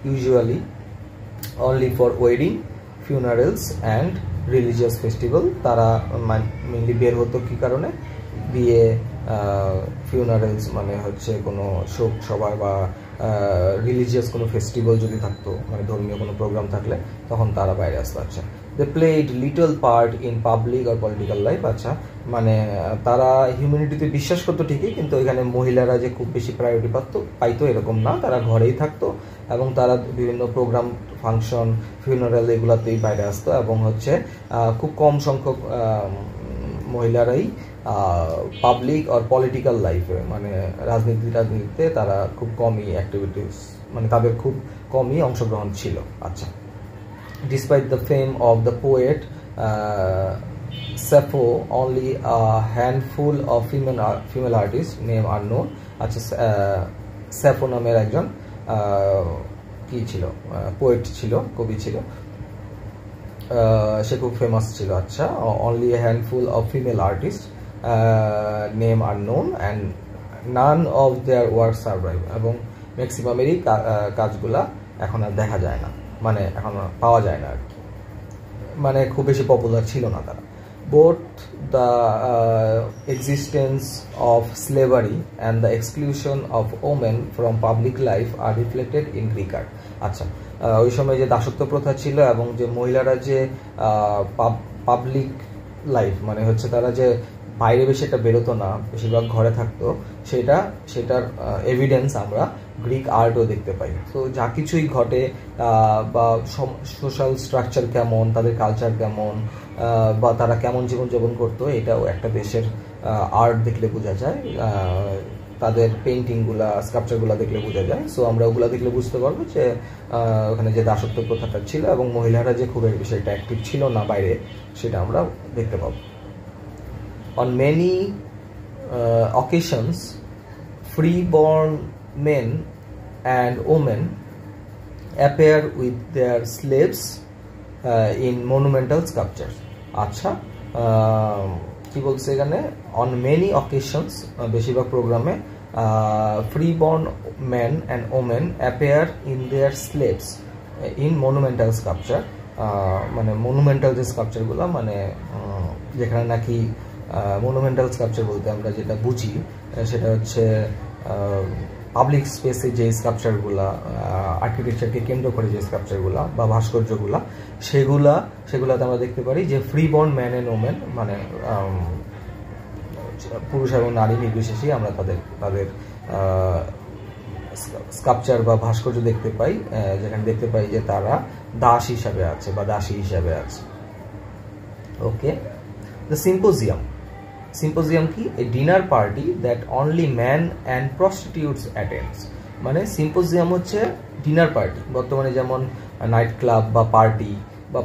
usually only for wedding, funerals and religious festival. তারা মেইনলি বের হতো কি কারণে? বিয়ে, ফিউনারেলস মানে হচ্ছে কোনো শোক সভা বা রিলিজিয়াস কোনো ফেস্টিভ্যাল যদি থাকতো, মানে ধর্মীয় কোনো প্রোগ্রাম থাকলে, তখন তারা বাইরে আসতো। আচ্ছা, they played little part in public আর পলিটিক্যাল লাইফ। আচ্ছা, মানে তারা হিউম্যানিটিতে বিশ্বাস করতো ঠিকই, কিন্তু এখানে মহিলারা যে খুব বেশি প্রায়োরিটি পাইতো এরকম না। তারা ঘরেই থাকতো এবং তারা বিভিন্ন প্রোগ্রাম, ফাংশন, ফিউনারেল এগুলাতেই বাইরে আসতো, এবং হচ্ছে খুব কম সংখ্যক মহিলারাই পাবলিক আর পলিটিক্যাল লাইফে, মানে রাজনীতিতে তারা খুব কমই অ্যাক্টিভিটিস, মানে তাদের খুব কমই অংশগ্রহণ ছিল। আচ্ছা, Despite the fame of the poet Sappho, only a handful of female artists name are known. আচ্ছা, স্যাফো নামের একজন কি ছিল, পোয়েট ছিল, কবি ছিল, সে খুব ফেমাস ছিল। আচ্ছা, only a handful of female artist name are known and none of their work survive, এবং ম্যাক্সিমামেরই কাজগুলা এখন আর দেখা যায় না, মানে এখন পাওয়া যায় না আর কি, মানে খুব বেশি পপুলার ছিল না তারা। Both the existence of slavery and the exclusion of women from public life are reflected in Greek art. আচ্ছা, ওই সময় যে দাসত্ব প্রথা ছিল এবং যে মহিলারা যে পাবলিক লাইফ, মানে হচ্ছে তারা যে বাইরে বেশি একটা বেরোতো না, বেশিরভাগ ঘরে থাকতো, সেটার এভিডেন্স আমরা গ্রিক আর্টও দেখতে পাই। তো যা কিছুই ঘটে বা সোশ্যাল স্ট্রাকচার কেমন, তাদের কালচার কেমন, বা তারা কেমন জীবনযাপন করতো, এটাও একটা দেশের আর্ট দেখলে বোঝা যায়, তাদের পেইন্টিংগুলা, স্কাল্পচারগুলো দেখলে বোঝা যায়। সো আমরা ওগুলো দেখলে বুঝতে পারবো যে ওখানে যে দাসত্ব প্রথাটা ছিল এবং মহিলারা যে খুব বেশি একটা অ্যাক্টিভ ছিল না বাইরে, সেটা আমরা দেখতে পাবো। On many occasions, free-born men and women appear with their slaves in monumental sculptures. আচ্ছা, কি বলছে এখানে, on many occasions, বেশিরভাগ প্রোগ্রামে free-born men and women appear in their slaves in monumental sculpture, মানে মনুমেন্টাল যে স্কাল্পচারগুলো, মানে যেখানে নাকি মনুমেন্টাল স্কাল্পচার বলতে আমরা যেটা বুঝি সেটা হচ্ছে পাবলিক স্পেসে যে স্কাল্পচারগুলা, আর্কিটেকচারকে কেন্দ্র করে যে স্কাল্পচারগুলা বা ভাস্কর্যগুলা, সেগুলাতে আমরা দেখতে পারি যে free born man and women, মানে পুরুষ এবং নারী নির্বিশেষেই আমরা তাদের স্কাল্পচার বা ভাস্কর্য দেখতে পাই, যেখানে দেখতে পাই যে তারা দাস হিসাবে আছে বা দাসী হিসাবে আছে। ওকে, দ্য সিম্পোজিয়াম কি? A dinner party that only man and prostitutes attends. মানে সিম্পোজিয়াম হচ্ছে ডিনার পার্টি, বর্তমানে যেমন নাইট ক্লাব বা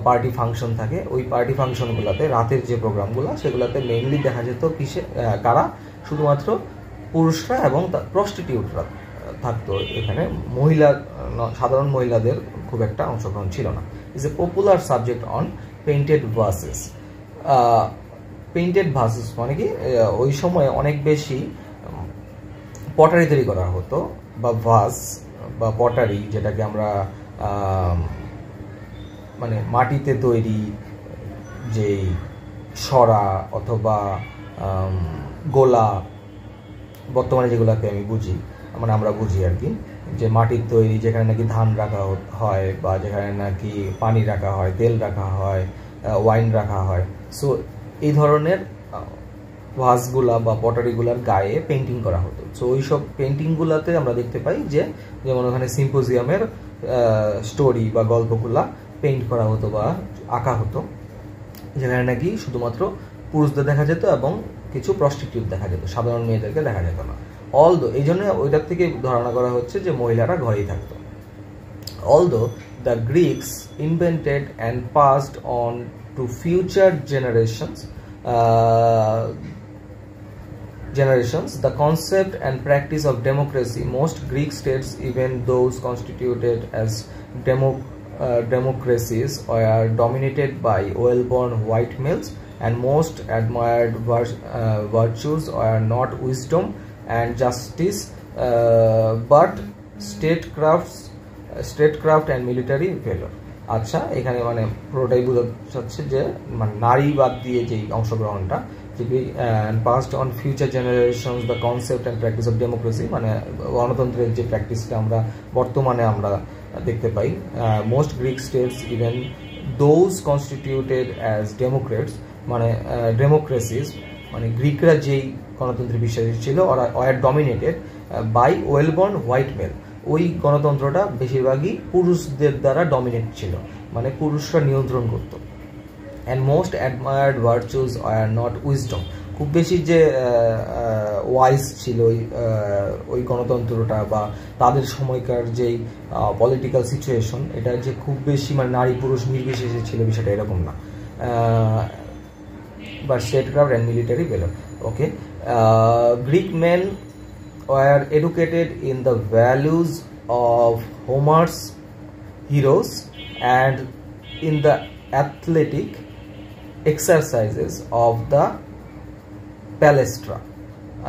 পার্টি ফাংশন থাকে, ওই পার্টি ফাংশনগুলোতে রাতের যে প্রোগ্রামগুলো, সেগুলোতে মেইনলি দেখা যেত কারা, শুধুমাত্র পুরুষরা এবং প্রস্টিটিউটরা থাকতো। এখানে সাধারণ মহিলাদের খুব একটা অংশগ্রহণ ছিল না। Is a popular subject on painted vases. Painted vases মানে কি, ওই সময় অনেক বেশি পটারি তৈরি করা হতো, বা ভাস বা পটারি, যেটাকে আমরা মানে মাটিতে তৈরি যেই সরা অথবা গোলা, বর্তমানে যেগুলোকে আমরা বুঝি আর কি, যে মাটির তৈরি, যেখানে নাকি ধান রাখা হয় বা যেখানে নাকি পানি রাখা হয়, তেল রাখা হয়, ওয়াইন রাখা হয়। সো এই ধরনের ভাসগুলা বা পটারিগুলার গায়ে পেন্টিং করা হতো। সো ওইসব পেন্টিংগুলাতে আমরা দেখতে পাই যে যেমন ওখানে সিম্পোজিয়ামের স্টোরি বা গল্পগুলা পেইন্ট করা হতো বা আঁকা হতো, যেখানে নাকি শুধুমাত্র পুরুষদের দেখা যেত এবং কিছু প্রস্টিটিউট দেখা যেত, সাধারণ মেয়েদেরকে দেখা যেত না। অলদো এই জন্য ওইটার থেকে ধারণা করা হচ্ছে যে মহিলারা ঘরেই থাকতো। Although the Greeks invented and passed on to future generations the concept and practice of democracy. Most Greek states, even those constituted as democracies, were dominated by well-born white males, and most admired virtues were not wisdom and justice, but statecraft and military valor. আচ্ছা, এখানে মানে পুরোটাই বোঝাচ্ছে যে মানে নারী বাদ দিয়ে যেই অংশগ্রহণটা, passed on future generations the concept and practice of democracy, মানে গণতন্ত্রের যে প্র্যাকটিসটা আমরা বর্তমানে দেখতে পাই। Most Greek states, even those constituted as democrats, মানে ডেমোক্রেসিস, মানে গ্রিকরা যেই গণতন্ত্রে বিশ্বাসী ছিল, were dominated by wellborn white male. ওই গণতন্ত্রটা বেশিরভাগই পুরুষদের দ্বারা ডমিনেট ছিল, মানে পুরুষরা নিয়ন্ত্রণ করত। And most admired virtues are not wisdom, খুব বেশি যে ওয়াইজ ছিল ওই গণতন্ত্রটা বা তাদের সময়কার যেই পলিটিক্যাল সিচুয়েশন, এটা যে খুব বেশি মানে নারী পুরুষ নির্বিশেষে ছিল বিষয়টা এরকম না। বা statecraft and military valor. Okay, Greek men were educated in the values of Homer's heroes and in the athletic exercises of the Palestra.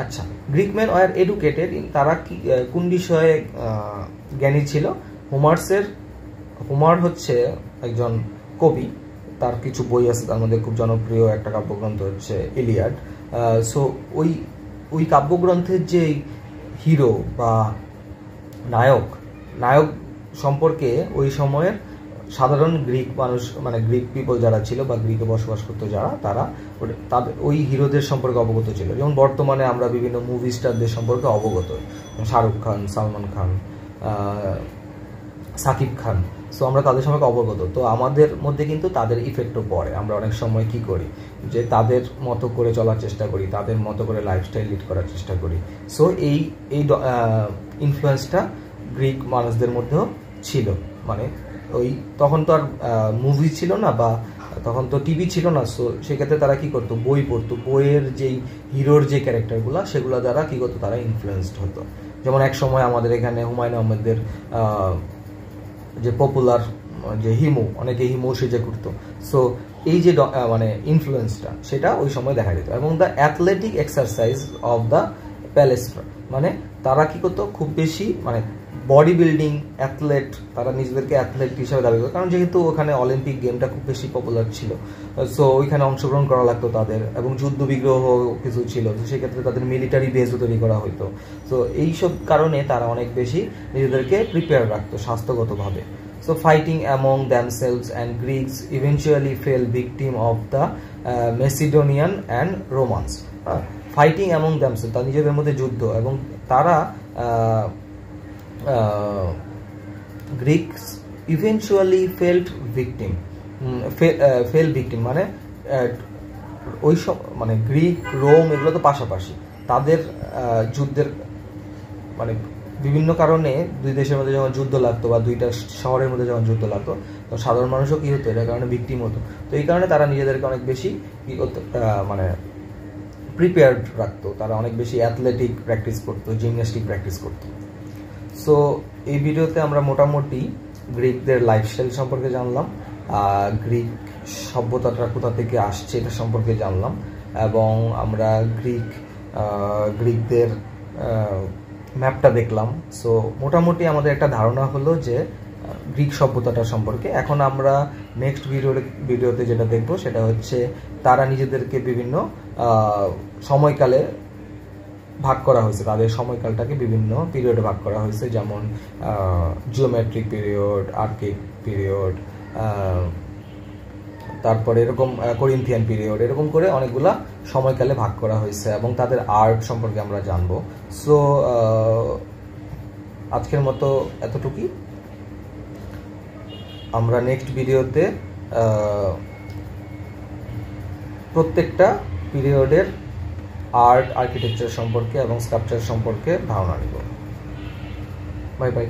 আচ্ছা, Greek man were educated in, তারা কি কোন বিষয়ে জ্ঞানী ছিল? হোমার হচ্ছে একজন কবি, তার কিছু বই আছে, তার মধ্যে খুব জনপ্রিয় একটা কাব্যগ্রন্থ হচ্ছে ইলিয়াড। সো ওই কাব্যগ্রন্থের যে হিরো বা নায়ক সম্পর্কে ওই সময়ের সাধারণ গ্রিক মানুষ মানে গ্রিক পিপল যারা ছিল বা গ্রিকে বসবাস করতো যারা, তারা তাদের ওই হিরোদের সম্পর্কে অবগত ছিল। যেমন বর্তমানে আমরা বিভিন্ন মুভি স্টারদের সম্পর্কে অবগত, শাহরুখ খান, সালমান খান, সাকিব খান। সো আমরা তাদের সম্পর্কে অবগত, তো আমাদের মধ্যে কিন্তু তাদের ইফেক্টও পড়ে। আমরা অনেক সময় কি করি যে তাদের মতো করে চলার চেষ্টা করি, তাদের মতো করে লাইফস্টাইল লিড করার চেষ্টা করি। সো এই ইনফ্লুয়েন্সটা গ্রিক মানুষদের মধ্যেও ছিল। মানে ওই তখন তো আর মুভি ছিল না বা তখন তো টিভি ছিল না, সো সেক্ষেত্রে তারা কি করতো, বই পড়তো, বইয়ের যেই হিরোর যে ক্যারেক্টারগুলো সেগুলো দ্বারা কি করতো, তারা ইনফ্লুয়েন্সড হতো। যেমন এক সময় আমাদের এখানে হুমায়ুন আহমেদের যে পপুলার যে হিমু, অনেকে হিমু সেজে করতো। সো এই যে মানে ইনফ্লুয়েন্সটা সেটা ওই সময় দেখা যেত। এবং the athletic exercise of the palaestra, মানে তারা কি করতো, খুব বেশি মানে বডি বিল্ডিং অ্যাথলেট, তারা নিজেদেরকে অ্যাথলেট হিসাবে দাবি করে, কারণ যেহেতু ওখানে অলিম্পিক গেমটা খুব বেশি পপুলার ছিল। সো ওইখানে অংশগ্রহণ করা লাগতো তাদের, এবং যুদ্ধ বিগ্রহ কিছু ছিল, তো সেক্ষেত্রে তাদের মিলিটারি বেসও তৈরি করা হতো। সো এইসব কারণে তারা অনেক বেশি নিজেদেরকে প্রিপেয়ার রাখতো স্বাস্থ্যগতভাবে। So fighting among themselves and Greeks eventually fell victim of the Macedonian and Romans. Fighting among themselves, তারা নিজেদের মধ্যে যুদ্ধ, এবং তারা Greeks eventually fell victim মানে ওই সব মানে গ্রিক, রোম এগুলো তো পাশাপাশি, তাদের যুদ্ধের মানে বিভিন্ন কারণে দুই দেশের মধ্যে যখন যুদ্ধ লাগতো বা দুইটা শহরের মধ্যে যখন যুদ্ধ লাগতো, তো সাধারণ মানুষও কি হতো, এটার কারণে ভিকটিম হতো। তো এই কারণে তারা নিজেদেরকে অনেক বেশি কি করতো, মানে প্রিপেয়ার্ড রাখতো, তারা অনেক বেশি অ্যাথলেটিক প্র্যাকটিস করতো, জিমন্যাস্টিক প্র্যাকটিস করতো। সো এই ভিডিওতে আমরা মোটামুটি গ্রিকদের লাইফস্টাইল সম্পর্কে জানলাম, গ্রিক সভ্যতাটা কোথা থেকে আসছে এটা সম্পর্কে জানলাম, এবং আমরা গ্রিকদের ম্যাপটা দেখলাম। সো মোটামুটি আমাদের একটা ধারণা হলো যে গ্রিক সভ্যতাটা সম্পর্কে। এখন আমরা নেক্সট ভিডিওতে যেটা দেখব সেটা হচ্ছে তারা নিজেদেরকে বিভিন্ন সময়কালে ভাগ করা হয়েছে, তাদের সময়কালটাকে বিভিন্ন পিরিয়ডে ভাগ করা হয়েছে, যেমন জিওমেট্রিক পিরিয়ড, আর্কিক পিরিয়ড, তারপরে এরকম করিন্থিয়ান পিরিয়ড, এরকম করে অনেকগুলা সময়কালে ভাগ করা হয়েছে, এবং তাদের আর্ট সম্পর্কে আমরা জানবো। সো আজকের মতো এতটুকুই। আমরা নেক্সট ভিডিওতে প্রত্যেকটা পিরিয়ডের আর্ট, আর্কিটেকচার সম্পর্কে এবং স্কাল্পচার সম্পর্কে ধারণা নিব। Bye bye.